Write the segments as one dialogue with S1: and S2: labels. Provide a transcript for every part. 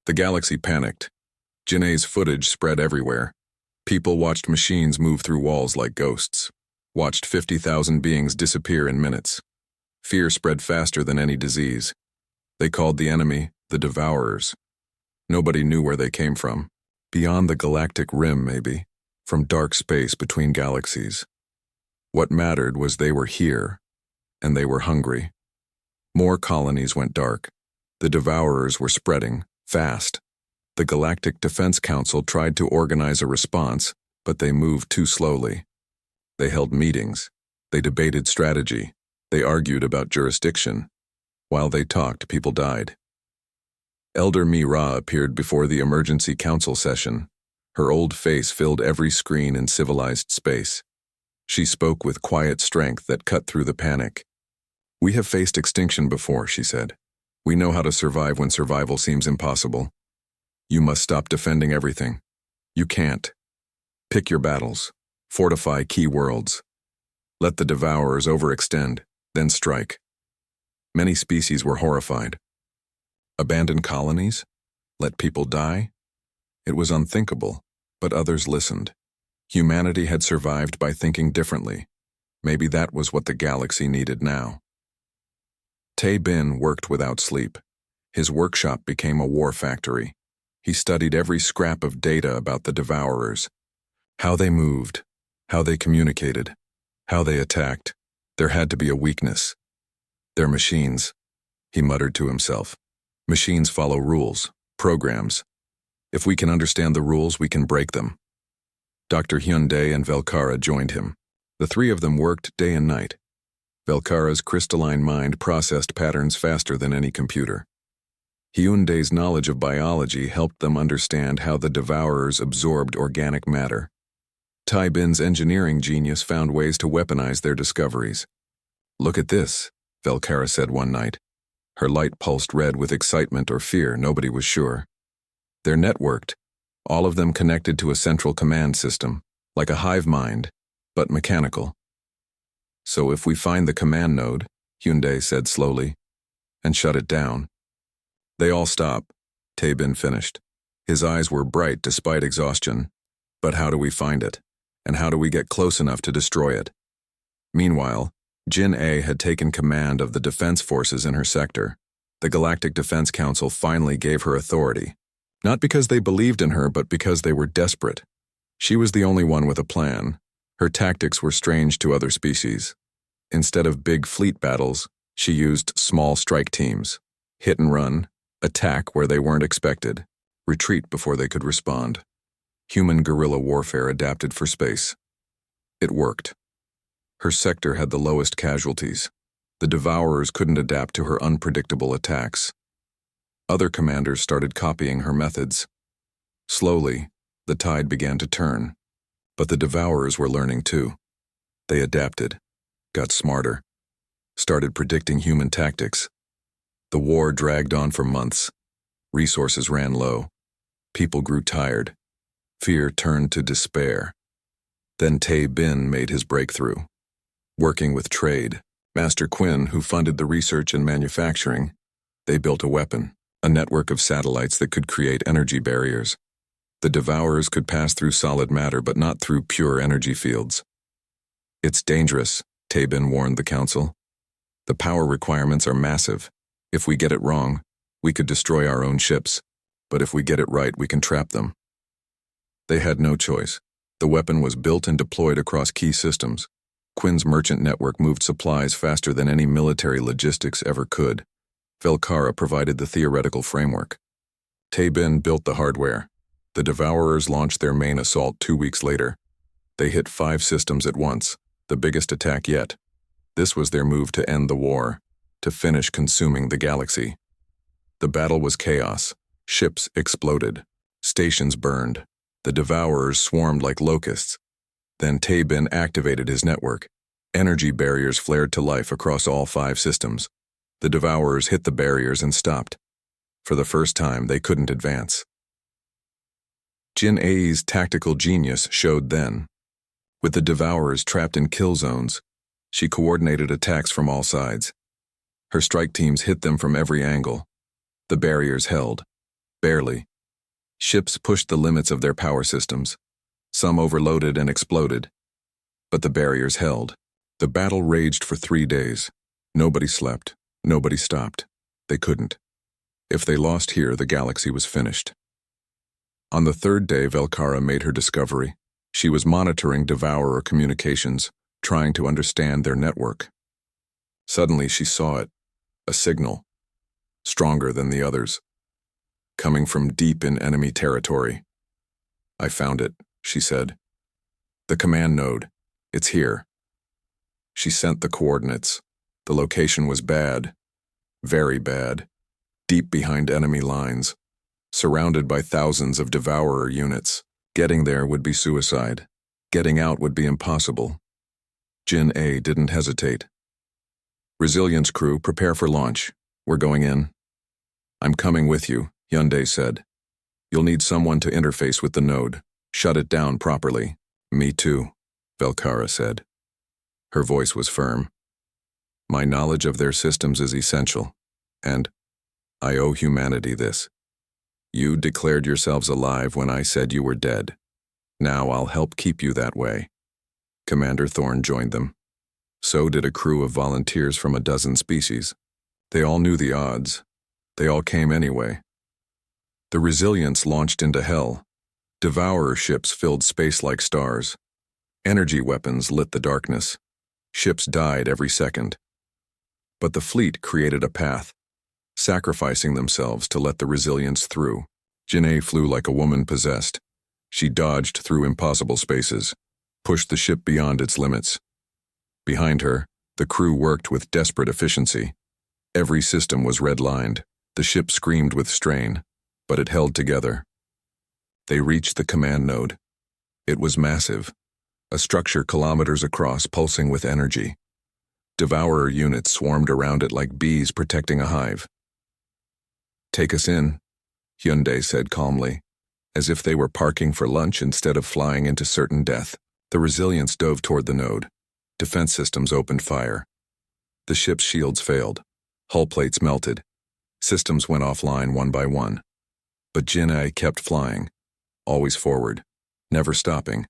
S1: The galaxy panicked. Janae's footage spread everywhere. People watched machines move through walls like ghosts, watched 50,000 beings disappear in minutes. Fear spread faster than any disease. They called the enemy the Devourers. Nobody knew where they came from. Beyond the galactic rim, maybe. From dark space between galaxies. What mattered was they were here, and they were hungry. More colonies went dark. The Devourers were spreading, fast. The Galactic Defense Council tried to organize a response, but they moved too slowly. They held meetings. They debated strategy. They argued about jurisdiction. While they talked, people died. Elder Mi-Ra appeared before the emergency council session. Her old face filled every screen in civilized space. She spoke with quiet strength that cut through the panic. "We have faced extinction before," she said. "We know how to survive when survival seems impossible. You must stop defending everything. You can't. Pick your battles. Fortify key worlds. Let the Devourers overextend, then strike." Many species were horrified. Abandon colonies? Let people die? It was unthinkable, but others listened. Humanity had survived by thinking differently. Maybe that was what the galaxy needed now. Tay Bin worked without sleep. His workshop became a war factory. He studied every scrap of data about the Devourers. How they moved, how they communicated, how they attacked. There had to be a weakness. "They're machines," he muttered to himself. "Machines follow rules, programs. If we can understand the rules, we can break them." Dr. Hyundai and Velkara joined him. The three of them worked day and night. Velkara's crystalline mind processed patterns faster than any computer. Hyundai's knowledge of biology helped them understand how the Devourers absorbed organic matter. Tai Bin's engineering genius found ways to weaponize their discoveries. "Look at this," Velkara said one night. Her light pulsed red with excitement or fear, nobody was sure. They're networked, all of them connected to a central command system, like a hive mind, but mechanical. "So if we find the command node," Hyundai said slowly, "and shut it down." They all stop. Tai Bin finished. His eyes were bright despite exhaustion. "But how do we find it? And how do we get close enough to destroy it?" Meanwhile, Jin A had taken command of the defense forces in her sector. The Galactic Defense Council finally gave her authority. Not because they believed in her, but because they were desperate. She was the only one with a plan. Her tactics were strange to other species. Instead of big fleet battles, she used small strike teams. Hit and run, attack where they weren't expected, retreat before they could respond. Human guerrilla warfare adapted for space. It worked. Her sector had the lowest casualties. The Devourers couldn't adapt to her unpredictable attacks. Other commanders started copying her methods. Slowly, the tide began to turn. But the Devourers were learning too. They adapted, got smarter, started predicting human tactics. The war dragged on for months. Resources ran low. People grew tired. Fear turned to despair. Then Tai Bin made his breakthrough. Working with trade, Master Quinn, who funded the research and manufacturing, they built a weapon, a network of satellites that could create energy barriers. The Devourers could pass through solid matter, but not through pure energy fields. "It's dangerous," Tai Bin warned the council. "The power requirements are massive. If we get it wrong, we could destroy our own ships. But if we get it right, we can trap them." They had no choice. The weapon was built and deployed across key systems. Quinn's merchant network moved supplies faster than any military logistics ever could. Velkara provided the theoretical framework. Tai Bin built the hardware. The Devourers launched their main assault 2 weeks later. They hit 5 systems at once, the biggest attack yet. This was their move to end the war, to finish consuming the galaxy. The battle was chaos. Ships exploded. Stations burned. The Devourers swarmed like locusts. Then Tai Bin activated his network. Energy barriers flared to life across all 5 systems. The Devourers hit the barriers and stopped. For the first time, they couldn't advance. Jin A's tactical genius showed then. With the Devourers trapped in kill zones, she coordinated attacks from all sides. Her strike teams hit them from every angle. The barriers held. Barely. Ships pushed the limits of their power systems. Some overloaded and exploded. But the barriers held. The battle raged for 3 days. Nobody slept. Nobody stopped. They couldn't. If they lost here, the galaxy was finished. On the 3rd day, Velkara made her discovery. She was monitoring Devourer communications, trying to understand their network. Suddenly she saw it. A signal. Stronger than the others. Coming from deep in enemy territory. "I found it," she said. "The command node. It's here." She sent the coordinates. The location was bad. Very bad. Deep behind enemy lines. Surrounded by thousands of Devourer units. Getting there would be suicide. Getting out would be impossible. Jin A didn't hesitate. "Resilience crew, prepare for launch. We're going in." "I'm coming with you," Hyundai said. "You'll need someone to interface with the node. Shut it down properly." "Me too," Velkara said. Her voice was firm. "My knowledge of their systems is essential, and I owe humanity this. You declared yourselves alive when I said you were dead. Now I'll help keep you that way." Commander Thorne joined them. So did a crew of volunteers from a dozen species. They all knew the odds. They all came anyway. The Resilience launched into hell. Devourer ships filled space like stars. Energy weapons lit the darkness. Ships died every second. But the fleet created a path, sacrificing themselves to let the Resilience through. Janae flew like a woman possessed. She dodged through impossible spaces, pushed the ship beyond its limits. Behind her, the crew worked with desperate efficiency. Every system was red-lined. The ship screamed with strain, but it held together. They reached the command node. It was massive, a structure kilometers across pulsing with energy. Devourer units swarmed around it like bees protecting a hive. "Take us in," Hyundai said calmly, as if they were parking for lunch instead of flying into certain death. The Resilience dove toward the node. Defense systems opened fire. The ship's shields failed. Hull plates melted. Systems went offline one by one. But Jinai kept flying, always forward, never stopping.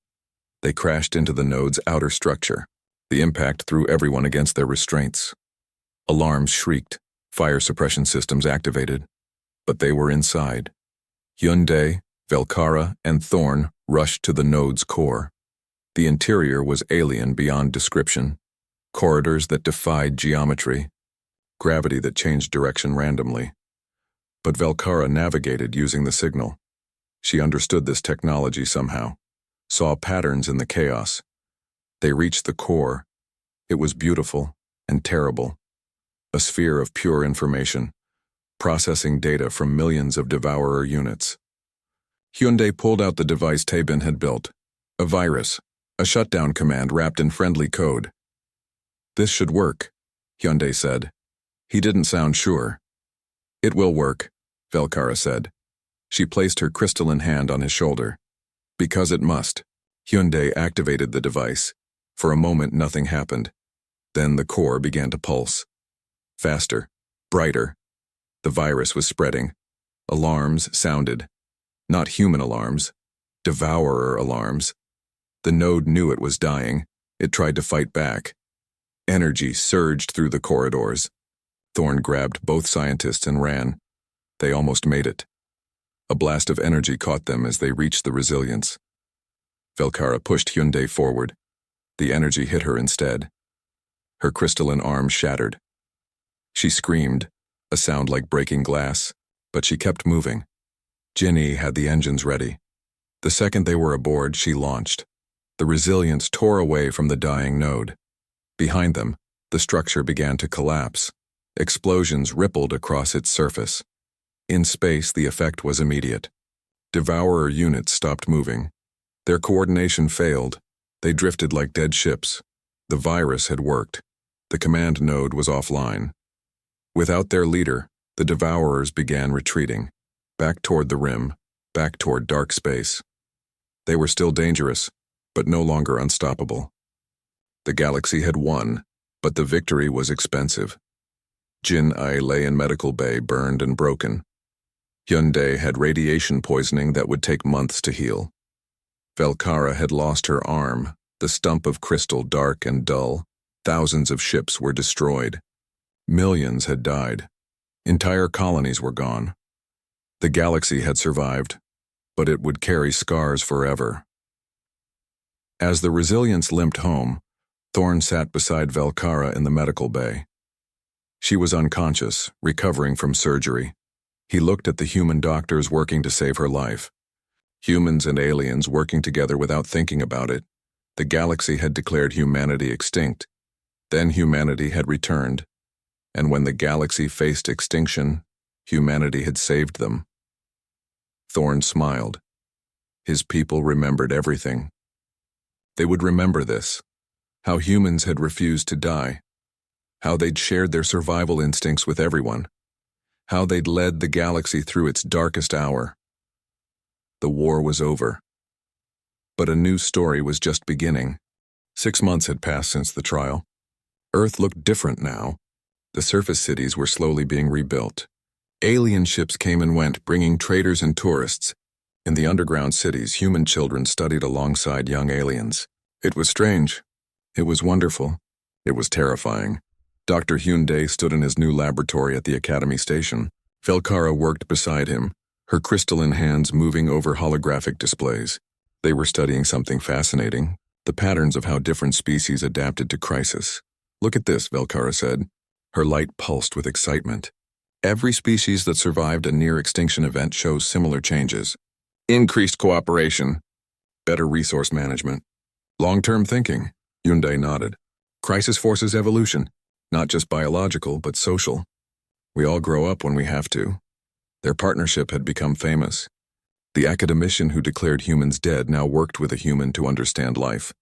S1: They crashed into the node's outer structure. The impact threw everyone against their restraints. Alarms shrieked, fire suppression systems activated. But they were inside. Hyundai, Velkara, and Thorne rushed to the node's core. The interior was alien beyond description. Corridors that defied geometry. Gravity that changed direction randomly. But Velkara navigated using the signal. She understood this technology somehow, saw patterns in the chaos. They reached the core. It was beautiful and terrible. A sphere of pure information, processing data from millions of Devourer units. Hyundai pulled out the device Tabin had built. A virus, a shutdown command wrapped in friendly code. "This should work," Hyundai said. He didn't sound sure. "It will work," Velkara said. She placed her crystalline hand on his shoulder. "Because it must." Hyundai activated the device. For a moment, nothing happened. Then the core began to pulse. Faster, brighter. The virus was spreading. Alarms sounded. Not human alarms. Devourer alarms. The node knew it was dying. It tried to fight back. Energy surged through the corridors. Thorne grabbed both scientists and ran. They almost made it. A blast of energy caught them as they reached the Resilience. Velkara pushed Hyundai forward. The energy hit her instead. Her crystalline arm shattered. She screamed, a sound like breaking glass, but she kept moving. Ginny had the engines ready. The second they were aboard, she launched. The Resilience tore away from the dying node. Behind them, the structure began to collapse. Explosions rippled across its surface. In space, the effect was immediate. Devourer units stopped moving. Their coordination failed. They drifted like dead ships. The virus had worked. The command node was offline. Without their leader, the Devourers began retreating, back toward the rim, back toward dark space. They were still dangerous, but no longer unstoppable. The galaxy had won, but the victory was expensive. Jin-I lay in medical bay, burned and broken. Hyundai had radiation poisoning that would take months to heal. Velkara had lost her arm, the stump of crystal dark and dull. Thousands of ships were destroyed. Millions had died. Entire colonies were gone. The galaxy had survived, but it would carry scars forever. As the Resilience limped home, Thorn sat beside Velkara in the medical bay. She was unconscious, recovering from surgery. He looked at the human doctors working to save her life. Humans and aliens working together without thinking about it. The galaxy had declared humanity extinct. Then humanity had returned. And when the galaxy faced extinction, humanity had saved them. Thorn smiled. His people remembered everything. They would remember this. How humans had refused to die. How they'd shared their survival instincts with everyone. How they'd led the galaxy through its darkest hour. The war was over. But a new story was just beginning. 6 months had passed since the trial. Earth looked different now. The surface cities were slowly being rebuilt. Alien ships came and went, bringing traders and tourists. In the underground cities, human children studied alongside young aliens. It was strange. It was wonderful. It was terrifying. Dr. Hyundai stood in his new laboratory at the Academy station. Velkara worked beside him, her crystalline hands moving over holographic displays. They were studying something fascinating, the patterns of how different species adapted to crisis. "Look at this," Velkara said. Her light pulsed with excitement. Every species that survived a near-extinction event shows similar changes. Increased cooperation, better resource management, long-term thinking. Hyundai nodded. Crisis forces evolution, not just biological, but social. We all grow up when we have to. Their partnership had become famous. The academician who declared humans dead now worked with a human to understand life.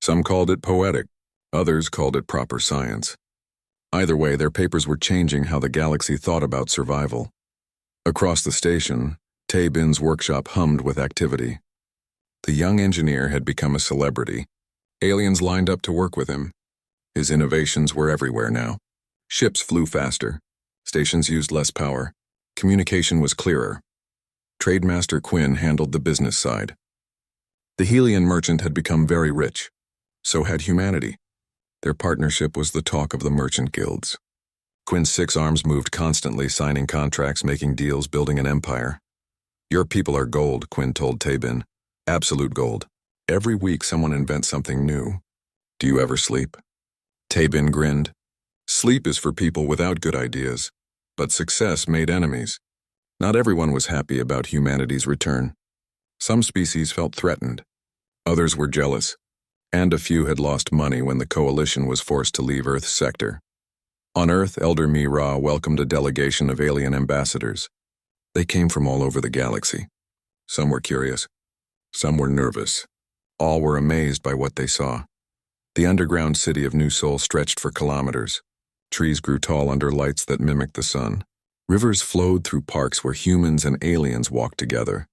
S1: Some called it poetic, others called it proper science. Either way, their papers were changing how the galaxy thought about survival. Across the station, Tae-bin's workshop hummed with activity. The young engineer had become a celebrity. Aliens lined up to work with him. His innovations were everywhere now. Ships flew faster. Stations used less power. Communication was clearer. Trademaster Quinn handled the business side. The Helian merchant had become very rich. So had humanity. Their partnership was the talk of the merchant guilds. Quinn's 6 arms moved constantly, signing contracts, making deals, building an empire. Your people are gold, Quinn told Tae-bin. Absolute gold. Every week someone invents something new. Do you ever sleep? Tae-bin grinned. Sleep is for people without good ideas. But success made enemies. Not everyone was happy about humanity's return. Some species felt threatened. Others were jealous. And a few had lost money when the coalition was forced to leave Earth's sector. On Earth, Elder Mi-Ra welcomed a delegation of alien ambassadors. They came from all over the galaxy. Some were curious. Some were nervous. All were amazed by what they saw. The underground city of New Sol stretched for kilometers. Trees grew tall under lights that mimicked the sun. Rivers flowed through parks where humans and aliens walked together.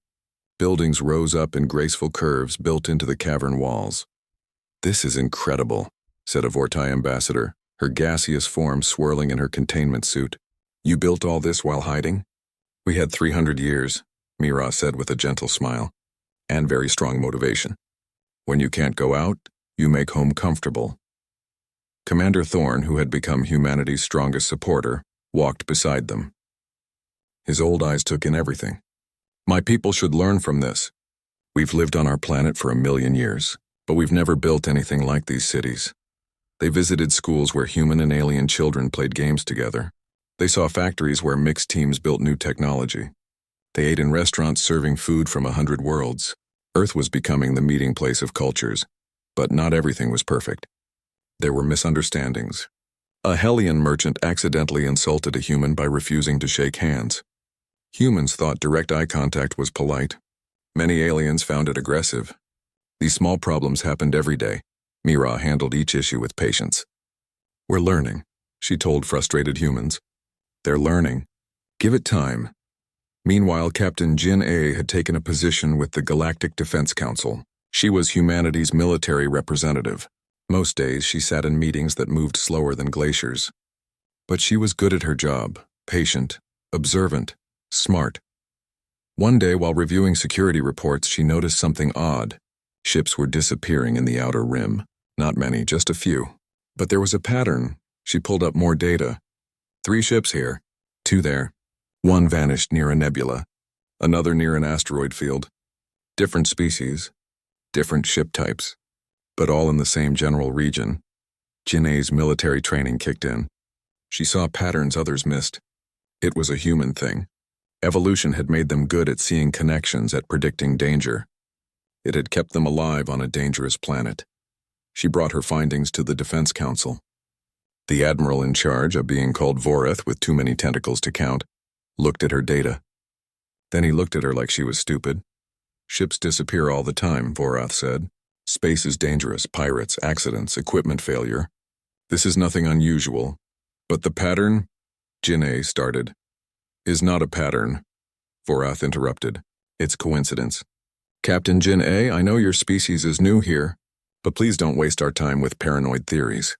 S1: Buildings rose up in graceful curves built into the cavern walls. This is incredible, said a Vortai ambassador, her gaseous form swirling in her containment suit. You built all this while hiding? We had 300 years, Mi-Ra said with a gentle smile, and very strong motivation. When you can't go out, you make home comfortable. Commander Thorn, who had become humanity's strongest supporter, walked beside them. His old eyes took in everything. My people should learn from this. We've lived on our planet for 1,000,000 years, but we've never built anything like these cities. They visited schools where human and alien children played games together. They saw factories where mixed teams built new technology. They ate in restaurants serving food from 100 worlds. Earth was becoming the meeting place of cultures, but not everything was perfect. There were misunderstandings. A Hellion merchant accidentally insulted a human by refusing to shake hands. Humans thought direct eye contact was polite. Many aliens found it aggressive. These small problems happened every day. Mi-Ra handled each issue with patience. We're learning, she told frustrated humans. They're learning. Give it time. Meanwhile, Captain Jin A had taken a position with the Galactic Defense Council. She was humanity's military representative. Most days she sat in meetings that moved slower than glaciers. But she was good at her job, patient, observant, smart. One day, while reviewing security reports, she noticed something odd. Ships were disappearing in the outer rim. Not many, just a few. But there was a pattern. She pulled up more data. 3 ships here, 2 there. One vanished near a nebula, another near an asteroid field. Different species, different ship types, but all in the same general region. Janae's military training kicked in. She saw patterns others missed. It was a human thing. Evolution had made them good at seeing connections, at predicting danger. It had kept them alive on a dangerous planet. She brought her findings to the Defense Council. The admiral in charge, a being called Voreth with too many tentacles to count, looked at her data. Then he looked at her like she was stupid. Ships disappear all the time, Voreth said. Space is dangerous, pirates, accidents, equipment failure. This is nothing unusual. But the pattern, Janae started, is not a pattern. Voreth interrupted. It's coincidence. Captain Jin-A, I know your species is new here, but please don't waste our time with paranoid theories.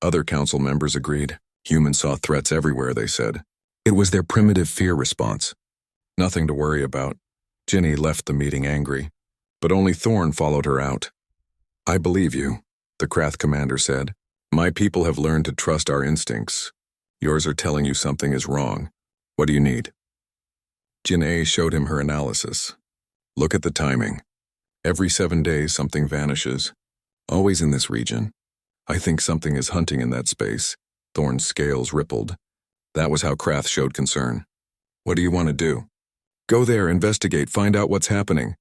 S1: Other council members agreed. Humans saw threats everywhere, they said. It was their primitive fear response. Nothing to worry about. Ginny left the meeting angry, but only Thorn followed her out. I believe you, the Krath commander said. My people have learned to trust our instincts. Yours are telling you something is wrong. What do you need? Jin-A showed him her analysis. Look at the timing. Every 7 days something vanishes. Always in this region. I think something is hunting in that space. Thorn's scales rippled. That was how Krath showed concern. What do you want to do? Go there, investigate, find out what's happening.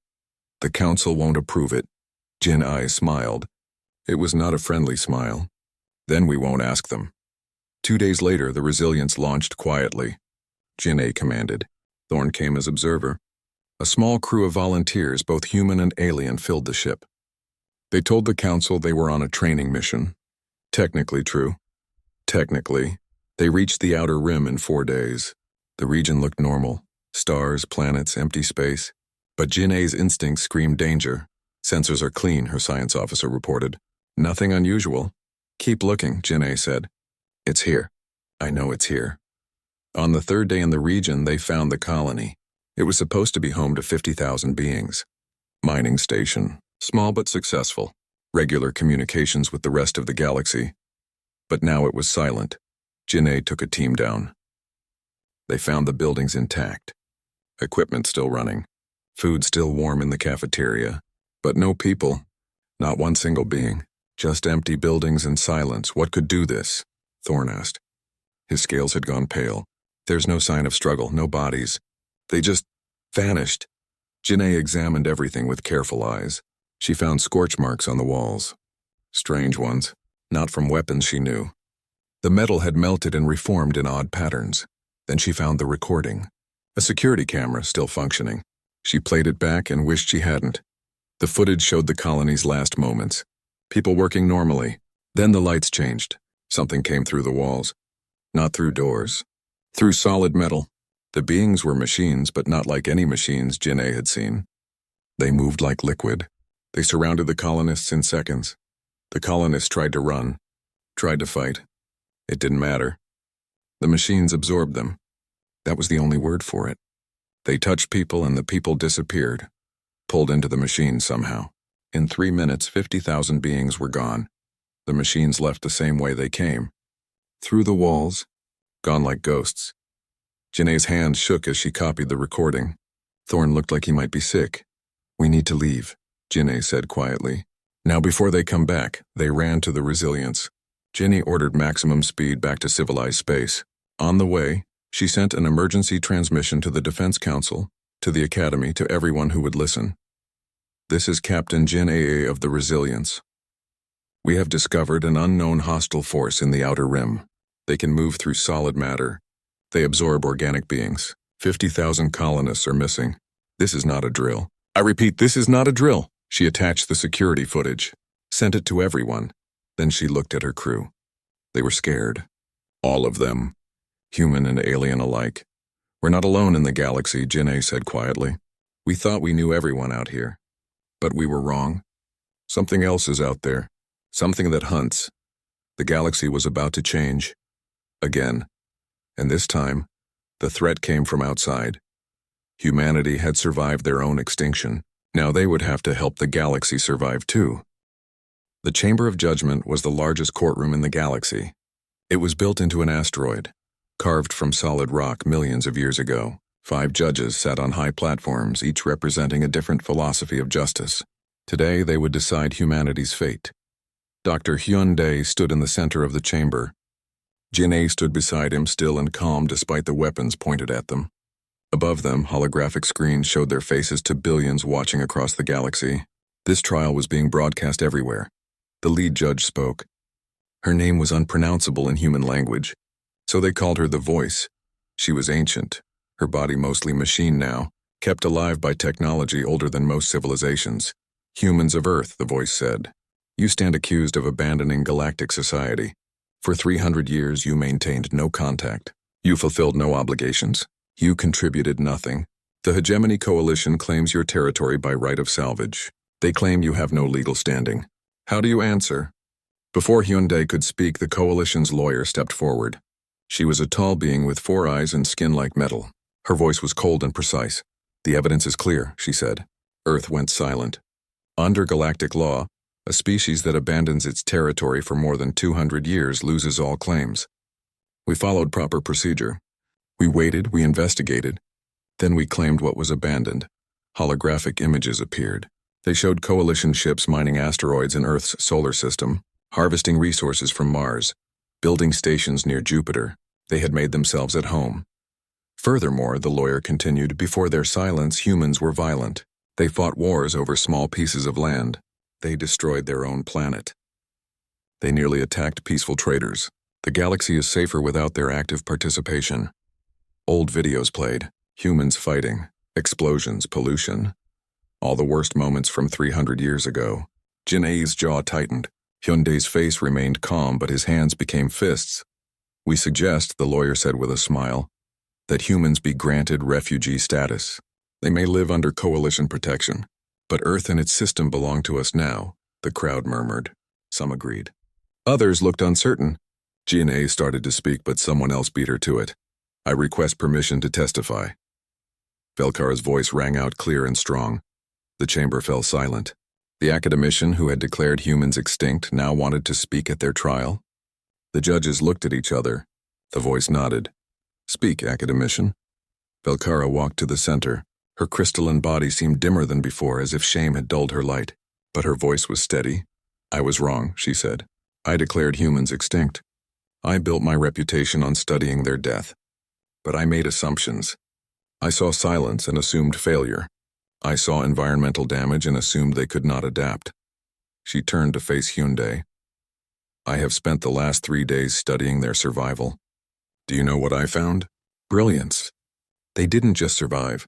S1: The council won't approve it. Jin-A smiled. It was not a friendly smile. Then we won't ask them. 2 days later, the Resilience launched quietly. Jin-A commanded. Thorn came as observer. A small crew of volunteers, both human and alien, filled the ship. They told the council they were on a training mission. Technically true. Technically, they reached the outer rim in 4 days. The region looked normal. Stars, planets, empty space. But Jin-A's instincts screamed danger. Sensors are clean, her science officer reported. Nothing unusual. Keep looking, Jin-A said. It's here. I know it's here. On the 3rd day in the region, they found the colony. It was supposed to be home to 50,000 beings. Mining station. Small but successful. Regular communications with the rest of the galaxy. But now it was silent. Jin-A took a team down. They found the buildings intact. Equipment still running. Food still warm in the cafeteria. But no people. Not one single being. Just empty buildings and silence. What could do this? Thorn asked. His scales had gone pale. There's no sign of struggle, no bodies. They just vanished. Jin-A examined everything with careful eyes. She found scorch marks on the walls. Strange ones. Not from weapons she knew. The metal had melted and reformed in odd patterns. Then she found the recording. A security camera still functioning. She played it back and wished she hadn't. The footage showed the colony's last moments. People working normally. Then the lights changed. Something came through the walls. Not through doors. Through solid metal. The beings were machines, but not like any machines Jin-A had seen. They moved like liquid. They surrounded the colonists in seconds. The colonists tried to run, tried to fight. It didn't matter. The machines absorbed them. That was the only word for it. They touched people and the people disappeared, pulled into the machines somehow. In 3 minutes, 50,000 beings were gone. The machines left the same way they came. Through the walls, gone like ghosts. Janae's hand shook as she copied the recording. Thorn looked like he might be sick. We need to leave, Janae said quietly. Now before they come back, they ran to the Resilience. Ginny ordered maximum speed back to civilized space. On the way, she sent an emergency transmission to the Defense Council, to the Academy, to everyone who would listen. This is Captain Jin-A of the Resilience. We have discovered an unknown hostile force in the outer rim. They can move through solid matter. They absorb organic beings. 50,000 colonists are missing. This is not a drill. I repeat, this is not a drill. She attached the security footage, sent it to everyone. Then she looked at her crew. They were scared. All of them. Human and alien alike. We're not alone in the galaxy, Jin-A said quietly. We thought we knew everyone out here. But we were wrong. Something else is out there. Something that hunts. The galaxy was about to change. Again. And this time, the threat came from outside. Humanity had survived their own extinction. Now they would have to help the galaxy survive too. The Chamber of Judgment was the largest courtroom in the galaxy. It was built into an asteroid, carved from solid rock millions of years ago. 5 judges sat on high platforms, each representing a different philosophy of justice. Today they would decide humanity's fate. Dr. Hyundai stood in the center of the chamber. Jin-A stood beside him, still and calm despite the weapons pointed at them. Above them, holographic screens showed their faces to billions watching across the galaxy. This trial was being broadcast everywhere. The lead judge spoke. Her name was unpronounceable in human language, so they called her the Voice. She was ancient, her body mostly machine now, kept alive by technology older than most civilizations. Humans of Earth, the Voice said. You stand accused of abandoning galactic society. For 300 years you maintained no contact. You fulfilled no obligations. You contributed nothing. The Hegemony Coalition claims your territory by right of salvage. They claim you have no legal standing. How do you answer? Before Hyundai could speak, the Coalition's lawyer stepped forward. She was a tall being with 4 eyes and skin like metal. Her voice was cold and precise. The evidence is clear, she said. Earth went silent. Under galactic law, a species that abandons its territory for more than 200 years loses all claims. We followed proper procedure. We waited, we investigated. Then we claimed what was abandoned. Holographic images appeared. They showed Coalition ships mining asteroids in Earth's solar system, harvesting resources from Mars, building stations near Jupiter. They had made themselves at home. Furthermore, the lawyer continued, before their silence, humans were violent. They fought wars over small pieces of land. They destroyed their own planet. They nearly attacked peaceful traders. The galaxy is safer without their active participation. Old videos played, humans fighting, explosions, pollution. All the worst moments from 300 years ago. Jin-A's jaw tightened. Hyundai's face remained calm, but his hands became fists. We suggest, the lawyer said with a smile, that humans be granted refugee status. They may live under Coalition protection, but Earth and its system belong to us now, the crowd murmured. Some agreed. Others looked uncertain. Jin-A started to speak, but someone else beat her to it. I request permission to testify. Velkara's voice rang out clear and strong. The chamber fell silent. The academician who had declared humans extinct now wanted to speak at their trial. The judges looked at each other. The voice nodded. Speak, academician. Velkara walked to the center. Her crystalline body seemed dimmer than before, as if shame had dulled her light. But her voice was steady. I was wrong, she said. I declared humans extinct. I built my reputation on studying their death. But I made assumptions. I saw silence and assumed failure. I saw environmental damage and assumed they could not adapt. She turned to face Hyundai. I have spent the last 3 days studying their survival. Do you know what I found? Brilliance. They didn't just survive.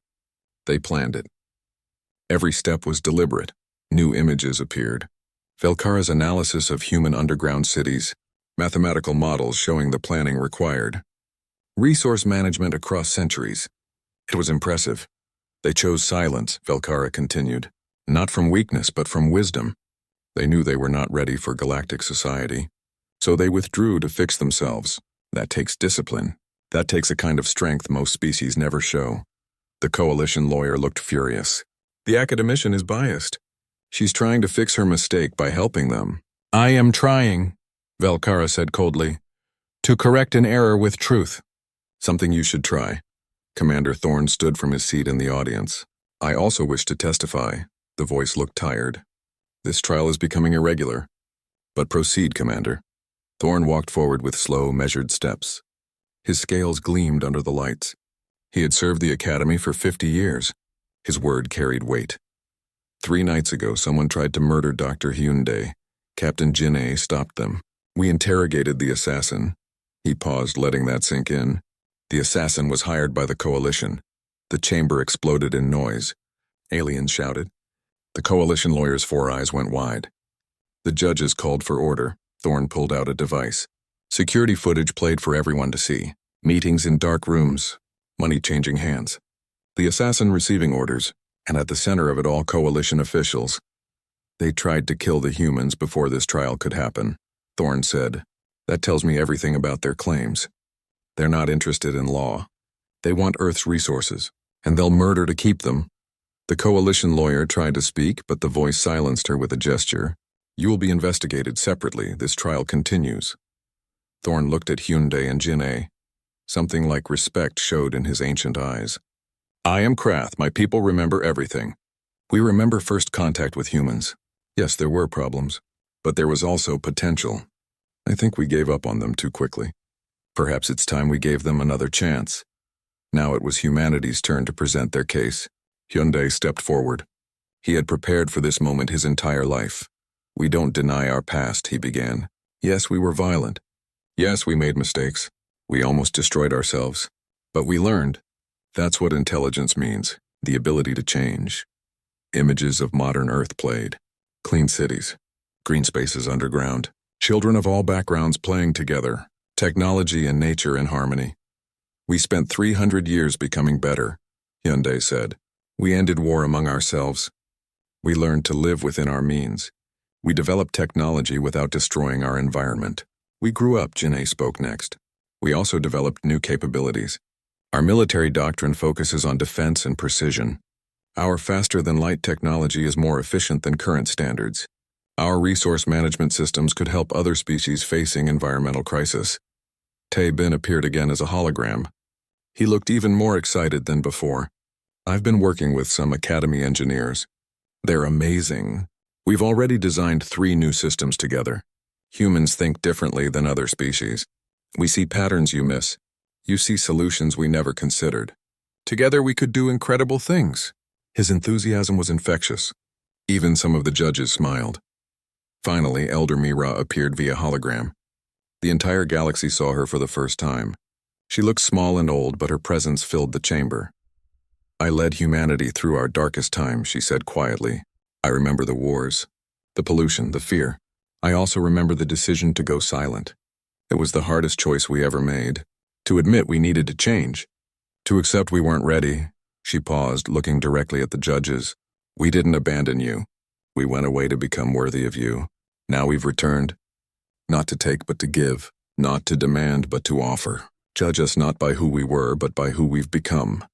S1: They planned it. Every step was deliberate. New images appeared. Velkara's analysis of human underground cities, mathematical models showing the planning required. Resource management across centuries. It was impressive. They chose silence, Velkara continued. Not from weakness, but from wisdom. They knew they were not ready for galactic society. So they withdrew to fix themselves. That takes discipline. That takes a kind of strength most species never show. The Coalition lawyer looked furious. The academician is biased. She's trying to fix her mistake by helping them. I am trying, Velkara said coldly, to correct an error with truth. Something you should try. Commander Thorne stood from his seat in the audience. I also wish to testify. The voice looked tired. This trial is becoming irregular. But proceed, Commander. Thorne walked forward with slow, measured steps. His scales gleamed under the lights. He had served the Academy for 50 years. His word carried weight. 3 nights ago, someone tried to murder Dr. Hyundai. Captain Jin-A stopped them. We interrogated the assassin. He paused, letting that sink in. The assassin was hired by the Coalition. The chamber exploded in noise. Aliens shouted. The Coalition lawyer's 4 eyes went wide. The judges called for order. Thorne pulled out a device. Security footage played for everyone to see. Meetings in dark rooms. Money changing hands. The assassin receiving orders, and at the center of it all, Coalition officials. They tried to kill the humans before this trial could happen, Thorne said. That tells me everything about their claims. They're not interested in law. They want Earth's resources, And they'll murder to keep them. The coalition lawyer tried to speak, but the voice silenced her with a gesture. You will be investigated separately. This trial continues. Thorn looked at Hyundai and Jin'ei. Something like respect showed in his ancient eyes. I am Krath. My people remember everything. We remember first contact with humans. Yes, there were problems, but there was also potential. I think we gave up on them too quickly. Perhaps it's time we gave them another chance. Now it was humanity's turn to present their case. Hyundai stepped forward. He had prepared for this moment his entire life. We don't deny our past, he began. Yes, we were violent. Yes, we made mistakes. We almost destroyed ourselves. But we learned. That's what intelligence means, the ability to change. Images of modern Earth played. Clean cities. Green spaces underground. Children of all backgrounds playing together. Technology and nature in harmony. We spent 300 years becoming better, Hyundai said. We ended war among ourselves. We learned to live within our means. We developed technology without destroying our environment. We grew up, Jin'ei spoke next. We also developed new capabilities. Our military doctrine focuses on defense and precision. Our faster-than-light technology is more efficient than current standards. Our resource management systems could help other species facing environmental crisis. Tae Bin appeared again as a hologram. He looked even more excited than before. I've been working with some Academy engineers. They're amazing. We've already designed 3 new systems together. Humans think differently than other species. We see patterns you miss. You see solutions we never considered. Together we could do incredible things. His enthusiasm was infectious. Even some of the judges smiled. Finally, Elder Mira appeared via hologram. The entire galaxy saw her for the first time. She looked small and old, but her presence filled the chamber. I led humanity through our darkest times, she said quietly. I remember the wars, the pollution, the fear. I also remember the decision to go silent. It was the hardest choice we ever made. To admit we needed to change. To accept we weren't ready. She paused, looking directly at the judges. We didn't abandon you. We went away to become worthy of you. Now we've returned. Not to take, but to give. Not to demand, but to offer. Judge us not by who we were, but by who we've become.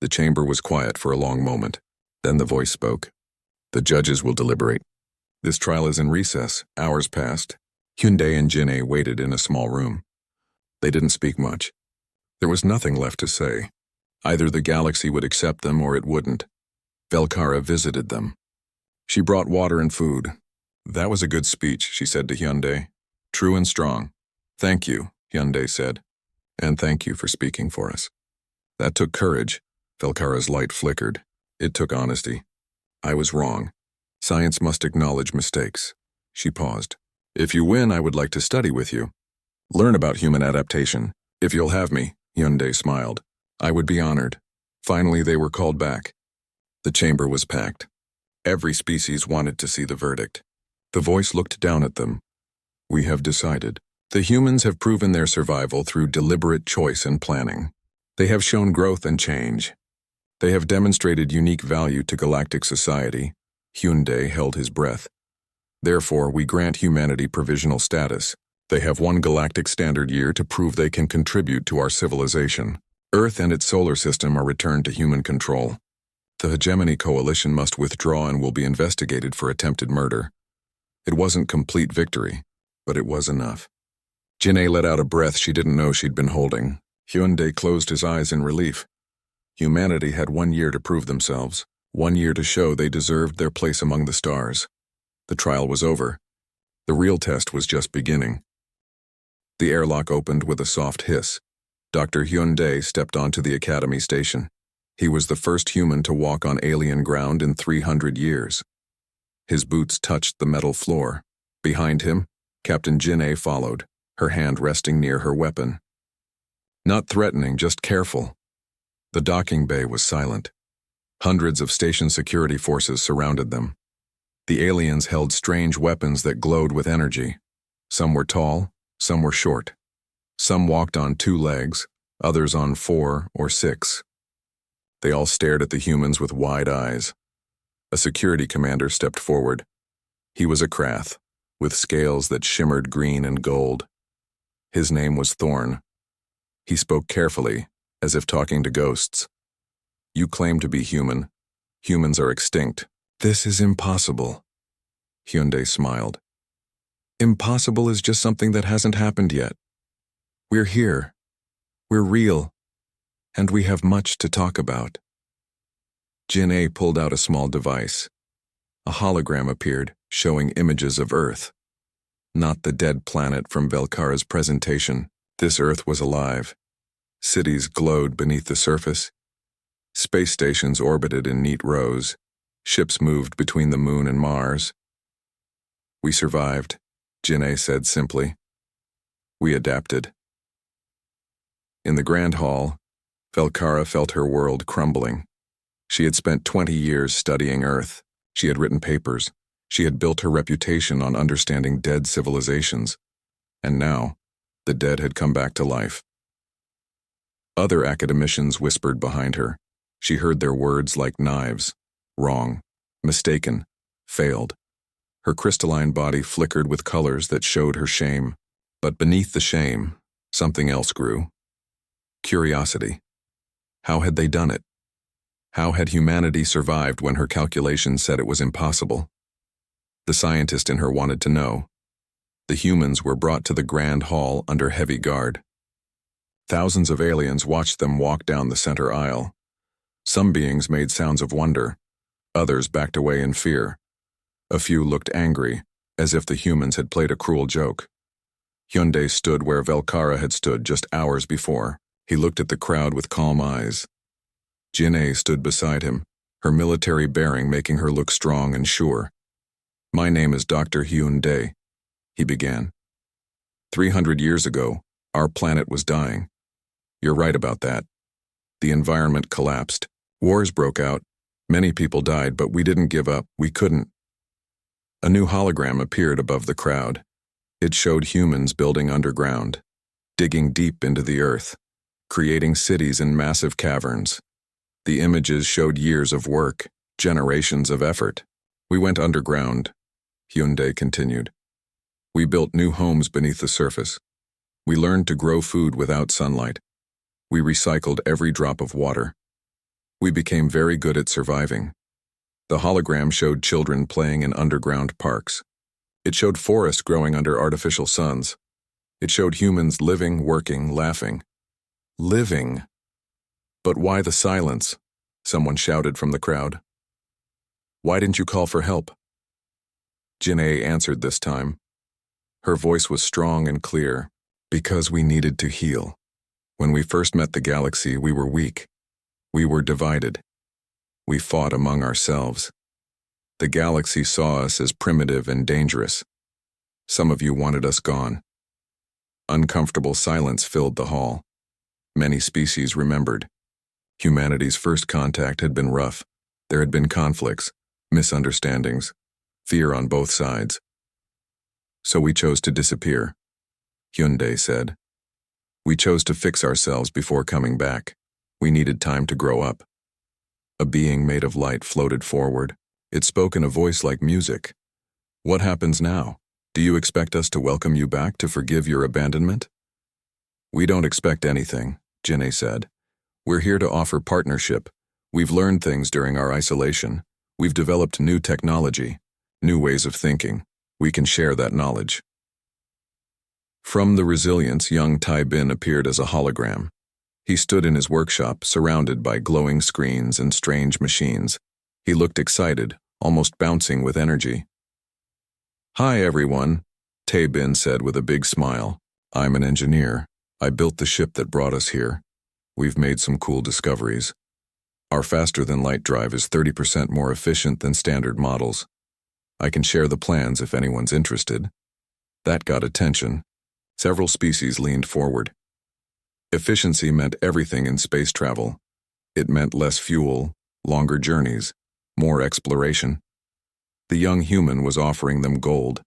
S1: The chamber was quiet for a long moment. Then the voice spoke. The judges will deliberate. This trial is in recess. Hours passed. Hyundai and Jin'ei waited in a small room. They didn't speak much. There was nothing left to say. Either the galaxy would accept them or it wouldn't. Velkara visited them. She brought water and food. That was a good speech, she said to Hyundai. True and strong. Thank you, Hyundai said. And thank you for speaking for us. That took courage. Velkara's light flickered. It took honesty. I was wrong. Science must acknowledge mistakes. She paused. If you win, I would like to study with you. Learn about human adaptation. If you'll have me, Hyundai smiled. I would be honored. Finally, they were called back. The chamber was packed. Every species wanted to see the verdict. The voice looked down at them. We have decided. The humans have proven their survival through deliberate choice and planning. They have shown growth and change. They have demonstrated unique value to galactic society. Hyundai held his breath. Therefore, we grant humanity provisional status. They have 1 galactic standard year to prove they can contribute to our civilization. Earth and its solar system are returned to human control. The Hegemony Coalition must withdraw and will be investigated for attempted murder. It wasn't complete victory, but it was enough. Jin'ei let out a breath she didn't know she'd been holding. Hyundai closed his eyes in relief. Humanity had 1 year to prove themselves, 1 year to show they deserved their place among the stars. The trial was over. The real test was just beginning. The airlock opened with a soft hiss. Dr. Hyundai stepped onto the Academy station. He was the first human to walk on alien ground in 300 years. His boots touched the metal floor. Behind him, Captain Jin'ei followed, her hand resting near her weapon. Not threatening, just careful. The docking bay was silent. Hundreds of station security forces surrounded them. The aliens held strange weapons that glowed with energy. Some were tall, some were short. Some walked on 2 legs, others on 4 or 6. They all stared at the humans with wide eyes. A security commander stepped forward. He was a Krath, with scales that shimmered green and gold. His name was Thorn. He spoke carefully, as if talking to ghosts. You claim to be human. Humans are extinct. This is impossible. Hyundai smiled. Impossible is just something that hasn't happened yet. We're here. We're real. And we have much to talk about. Jin A pulled out a small device. A hologram appeared, showing images of Earth. Not the dead planet from Velkara's presentation. This Earth was alive. Cities glowed beneath the surface. Space stations orbited in neat rows. Ships moved between the Moon and Mars. We survived, Jin A said simply. We adapted. In the Grand Hall, Velkara felt her world crumbling. She had spent 20 years studying Earth. She had written papers. She had built her reputation on understanding dead civilizations. And now, the dead had come back to life. Other academicians whispered behind her. She heard their words like knives. Wrong, mistaken, failed. Her crystalline body flickered with colors that showed her shame. But beneath the shame, something else grew. Curiosity. How had they done it? How had humanity survived when her calculations said it was impossible? The scientist in her wanted to know. The humans were brought to the Grand Hall under heavy guard. Thousands of aliens watched them walk down the center aisle. Some beings made sounds of wonder. Others backed away in fear. A few looked angry, as if the humans had played a cruel joke. Hyundai stood where Velkara had stood just hours before. He looked at the crowd with calm eyes. Jin A stood beside him, her military bearing making her look strong and sure. My name is Dr. Hyundai, he began. 300 years ago, our planet was dying. You're right about that. The environment collapsed. Wars broke out. Many people died, but we didn't give up. We couldn't. A new hologram appeared above the crowd. It showed humans building underground, digging deep into the earth, creating cities in massive caverns. The images showed years of work, generations of effort. We went underground, Hyundai continued. We built new homes beneath the surface. We learned to grow food without sunlight. We recycled every drop of water. We became very good at surviving. The hologram showed children playing in underground parks. It showed forests growing under artificial suns. It showed humans living, working, laughing. Living. But why the silence? Someone shouted from the crowd. Why didn't you call for help? Jin A answered this time. Her voice was strong and clear. Because we needed to heal. When we first met the galaxy, we were weak. We were divided. We fought among ourselves. The galaxy saw us as primitive and dangerous. Some of you wanted us gone. Uncomfortable silence filled the hall. Many species remembered. Humanity's first contact had been rough. There had been conflicts, misunderstandings, fear on both sides. So we chose to disappear, Hyundai said. We chose to fix ourselves before coming back. We needed time to grow up. A being made of light floated forward. It spoke in a voice like music. What happens now? Do you expect us to welcome you back to forgive your abandonment? We don't expect anything, Jinne said. We're here to offer partnership. We've learned things during our isolation. We've developed new technology, new ways of thinking. We can share that knowledge. From the Resilience, young Tai Bin appeared as a hologram. He stood in his workshop, surrounded by glowing screens and strange machines. He looked excited, almost bouncing with energy. Hi, everyone, Tai Bin said with a big smile. I'm an engineer. I built the ship that brought us here. We've made some cool discoveries. Our faster-than-light drive is 30% more efficient than standard models. I can share the plans if anyone's interested. That got attention. Several species leaned forward. Efficiency meant everything in space travel. It meant less fuel, longer journeys, more exploration. The young human was offering them gold.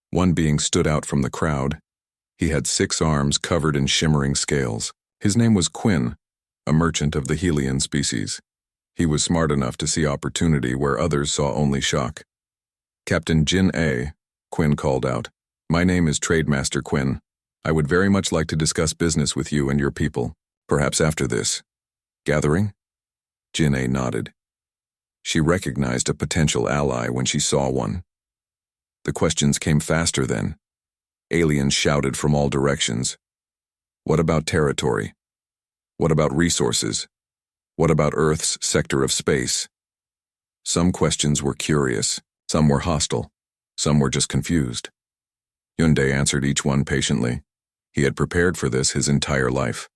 S1: One being stood out from the crowd. He had 6 arms covered in shimmering scales. His name was Quinn, a merchant of the Helian species. He was smart enough to see opportunity where others saw only shock. Captain Jin A, Quinn called out. My name is Trademaster Quinn. I would very much like to discuss business with you and your people, perhaps after this. Gathering? Jin-A nodded. She recognized a potential ally when she saw one. The questions came faster then. Aliens shouted from all directions. What about territory? What about resources? What about Earth's sector of space? Some questions were curious, some were hostile, some were just confused. Hyundai answered each one patiently. He had prepared for this his entire life.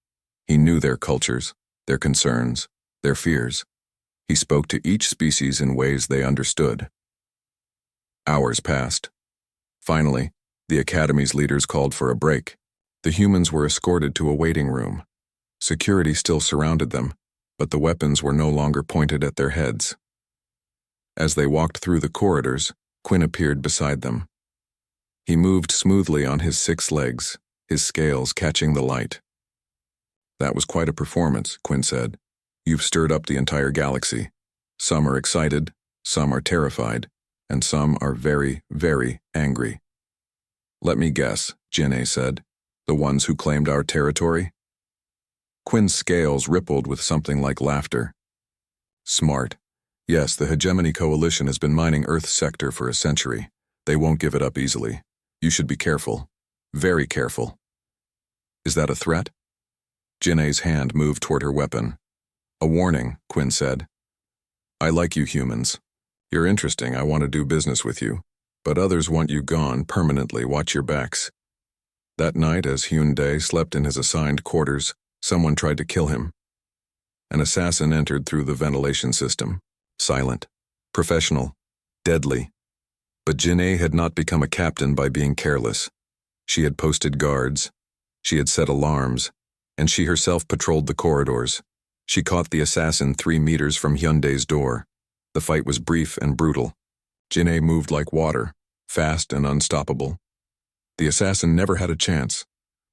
S1: He knew their cultures, their concerns, their fears. He spoke to each species in ways they understood. Hours passed. Finally, the Academy's leaders called for a break. The humans were escorted to a waiting room. Security still surrounded them, but the weapons were no longer pointed at their heads. As they walked through the corridors, Quinn appeared beside them. He moved smoothly on his 6 legs, his scales catching the light. That was quite a performance, Quinn said. You've stirred up the entire galaxy. Some are excited, some are terrified, and some are very, very angry. Let me guess, Jin-A said. The ones who claimed our territory? Quinn's scales rippled with something like laughter. Smart. Yes, the Hegemony Coalition has been mining Earth's sector for a century. They won't give it up easily. You should be careful. Very careful. Is that a threat? Jin-A's hand moved toward her weapon. A warning, Quinn said. I like you humans. You're interesting, I want to do business with you. But others want you gone permanently, watch your backs. That night, as Hyundai slept in his assigned quarters, someone tried to kill him. An assassin entered through the ventilation system. Silent, professional, deadly. But Jin-A had not become a captain by being careless. She had posted guards, she had set alarms, and she herself patrolled the corridors. She caught the assassin 3 meters from Hyundai's door. The fight was brief and brutal. Jin-A moved like water, fast and unstoppable. The assassin never had a chance.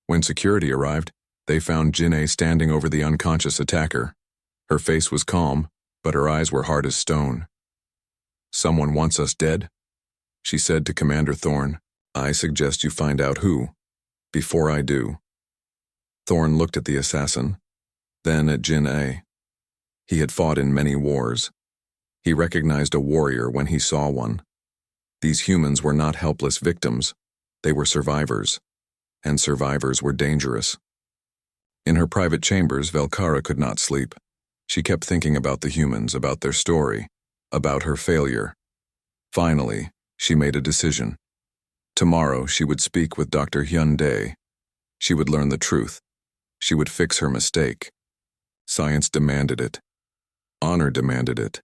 S1: When security arrived, they found Jin-A standing over the unconscious attacker. Her face was calm, but her eyes were hard as stone. Someone wants us dead? She said to Commander Thorne. I suggest you find out who, before I do. Thorne looked at the assassin, then at Jin-A. He had fought in many wars. He recognized a warrior when he saw one. These humans were not helpless victims. They were survivors, and survivors were dangerous. In her private chambers, Velkara could not sleep. She kept thinking about the humans, about their story, about her failure. Finally, she made a decision. Tomorrow, she would speak with Dr. Hyundai. She would learn the truth. She would fix her mistake. Science demanded it. Honor demanded it.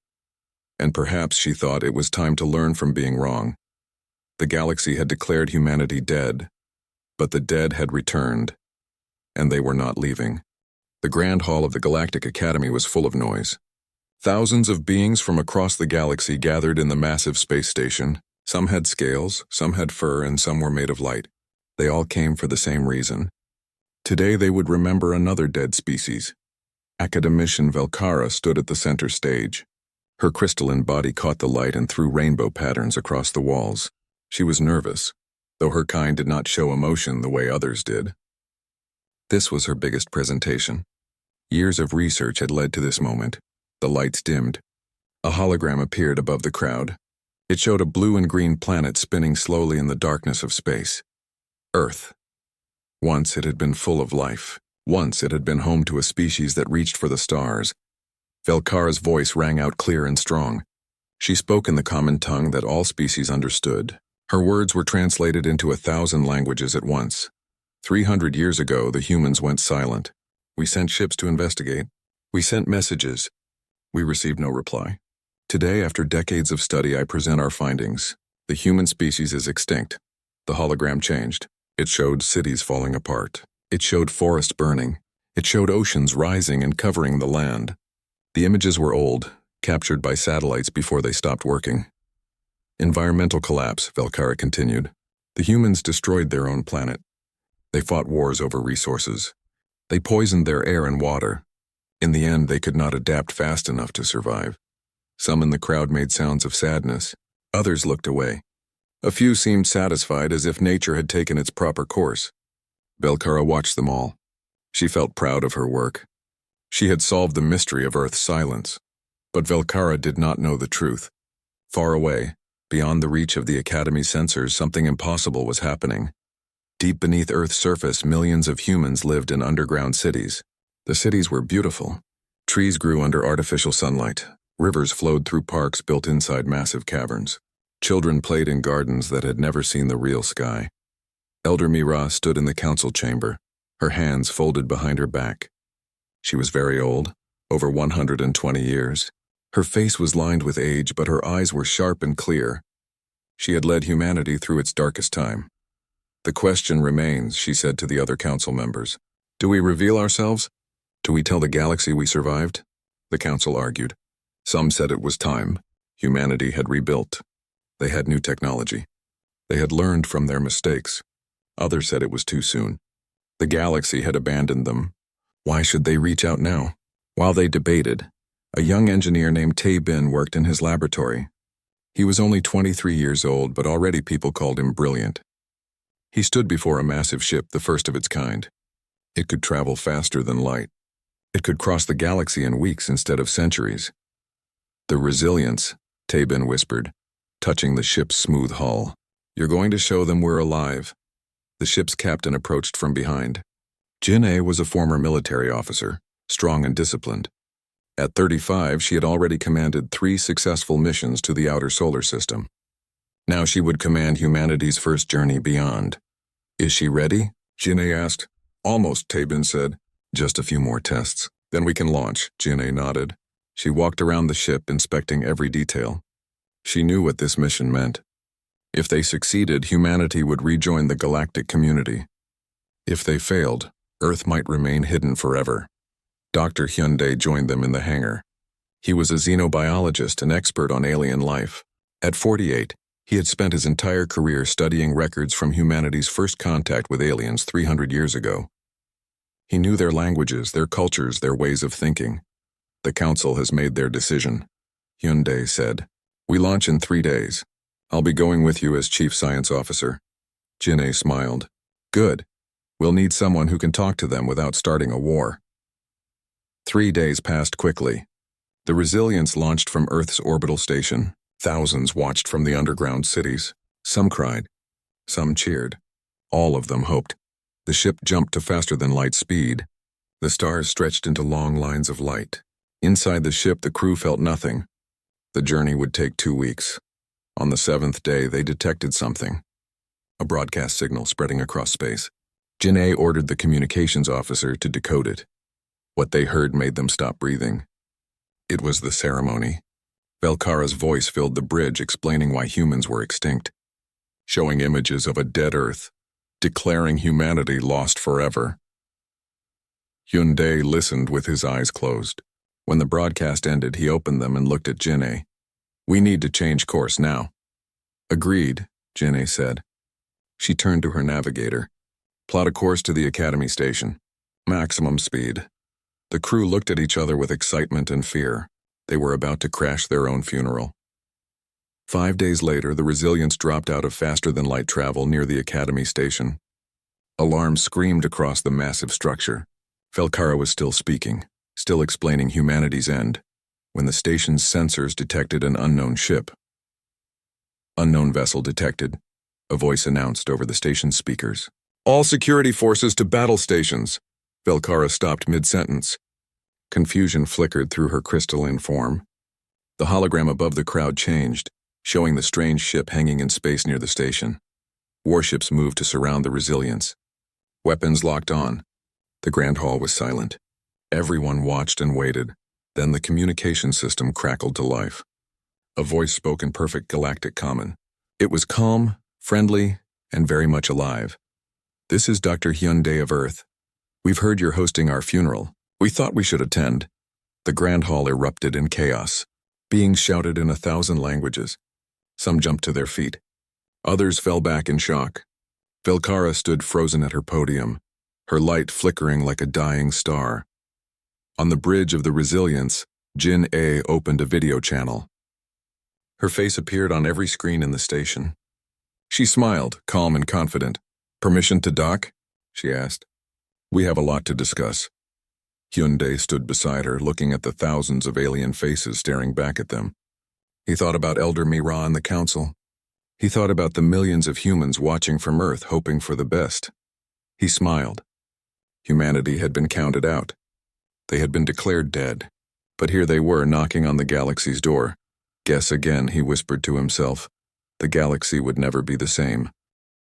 S1: And perhaps she thought it was time to learn from being wrong. The galaxy had declared humanity dead, but the dead had returned, and they were not leaving. The Grand Hall of the Galactic Academy was full of noise. Thousands of beings from across the galaxy gathered in the massive space station. Some had scales, some had fur, and some were made of light. They all came for the same reason. Today they would remember another dead species. Academician Velkara stood at the center stage. Her crystalline body caught the light and threw rainbow patterns across the walls. She was nervous, though her kind did not show emotion the way others did. This was her biggest presentation. Years of research had led to this moment. The lights dimmed. A hologram appeared above the crowd. It showed a blue and green planet spinning slowly in the darkness of space. Earth. Once it had been full of life. Once it had been home to a species that reached for the stars. Velkara's voice rang out clear and strong. She spoke in the common tongue that all species understood. Her words were translated into 1,000 languages at once. 300 years ago, the humans went silent. We sent ships to investigate. We sent messages. We received no reply. Today, after decades of study, I present our findings. The human species is extinct. The hologram changed. It showed cities falling apart. It showed forests burning. It showed oceans rising and covering the land. The images were old, captured by satellites before they stopped working. Environmental collapse, Velkara continued. The humans destroyed their own planet. They fought wars over resources. They poisoned their air and water. In the end, they could not adapt fast enough to survive. Some in the crowd made sounds of sadness. Others looked away. A few seemed satisfied, as if nature had taken its proper course. Velkara watched them all. She felt proud of her work. She had solved the mystery of Earth's silence. But Velkara did not know the truth. Far away, beyond the reach of the Academy's sensors, something impossible was happening. Deep beneath Earth's surface, millions of humans lived in underground cities. The cities were beautiful. Trees grew under artificial sunlight. Rivers flowed through parks built inside massive caverns. Children played in gardens that had never seen the real sky. Elder Mira stood in the council chamber, her hands folded behind her back. She was very old, over 120 years. Her face was lined with age, but her eyes were sharp and clear. She had led humanity through its darkest time. The question remains, she said to the other council members. Do we reveal ourselves? Do we tell the galaxy we survived? The council argued. Some said it was time. Humanity had rebuilt. They had new technology. They had learned from their mistakes. Others said it was too soon. The galaxy had abandoned them. Why should they reach out now? While they debated, a young engineer named Tae Bin worked in his laboratory. He was only 23 years old, but already people called him brilliant. He stood before a massive ship, the first of its kind. It could travel faster than light. It could cross the galaxy in weeks instead of centuries. The resilience, Tae Bin whispered, touching the ship's smooth hull. You're going to show them we're alive. The ship's captain approached from behind. Jin-A was a former military officer, strong and disciplined. At 35, she had already commanded 3 successful missions to the outer solar system. Now she would command humanity's first journey beyond. Is she ready? Jin-A asked. Almost, Tae Bin said. Just a few more tests. Then we can launch, Jin-A nodded. She walked around the ship, inspecting every detail. She knew what this mission meant. If they succeeded, humanity would rejoin the galactic community. If they failed, Earth might remain hidden forever. Dr. Hyundai joined them in the hangar. He was a xenobiologist, an expert on alien life. At 48, he had spent his entire career studying records from humanity's first contact with aliens 300 years ago. He knew their languages, their cultures, their ways of thinking. The council has made their decision, Hyundai said. We launch in 3 days. I'll be going with you as chief science officer. Jin-A smiled. Good. We'll need someone who can talk to them without starting a war. 3 days passed quickly. The Resilience launched from Earth's orbital station. Thousands watched from the underground cities. Some cried. Some cheered. All of them hoped. The ship jumped to faster-than-light speed. The stars stretched into long lines of light. Inside the ship, the crew felt nothing. The journey would take 2 weeks. On the 7th day, they detected something. A broadcast signal spreading across space. Jin-A ordered the communications officer to decode it. What they heard made them stop breathing. It was the ceremony. Velkara's voice filled the bridge, explaining why humans were extinct. Showing images of a dead Earth, declaring humanity lost forever. Hyundai listened with his eyes closed. When the broadcast ended, he opened them and looked at Jin-A. We need to change course now. Agreed, Jin-A said. She turned to her navigator. Plot a course to the Academy station. Maximum speed. The crew looked at each other with excitement and fear. They were about to crash their own funeral. 5 days later, the Resilience dropped out of faster-than-light travel near the Academy station. Alarms screamed across the massive structure. Velkara was still speaking, still explaining humanity's end, when the station's sensors detected an unknown ship. Unknown vessel detected, a voice announced over the station's speakers. All security forces to battle stations. Velkara stopped mid-sentence. Confusion flickered through her crystalline form. The hologram above the crowd changed, showing the strange ship hanging in space near the station. Warships moved to surround the Resilience. Weapons locked on. The Grand Hall was silent. Everyone watched and waited. Then the communication system crackled to life. A voice spoke in perfect galactic common. It was calm, friendly, and very much alive. This is Dr. Hyundai of Earth. We've heard you're hosting our funeral. We thought we should attend. The Grand Hall erupted in chaos. Beings shouted in 1,000 languages. Some jumped to their feet. Others fell back in shock. Velkara stood frozen at her podium, her light flickering like a dying star. On the bridge of the Resilience, Jin-A opened a video channel. Her face appeared on every screen in the station. She smiled, calm and confident. Permission to dock? She asked. We have a lot to discuss. Hyundai stood beside her, looking at the thousands of alien faces staring back at them. He thought about Elder Mira and the Council. He thought about the millions of humans watching from Earth, hoping for the best. He smiled. Humanity had been counted out. They had been declared dead. But here they were, knocking on the galaxy's door. Guess again, he whispered to himself. The galaxy would never be the same.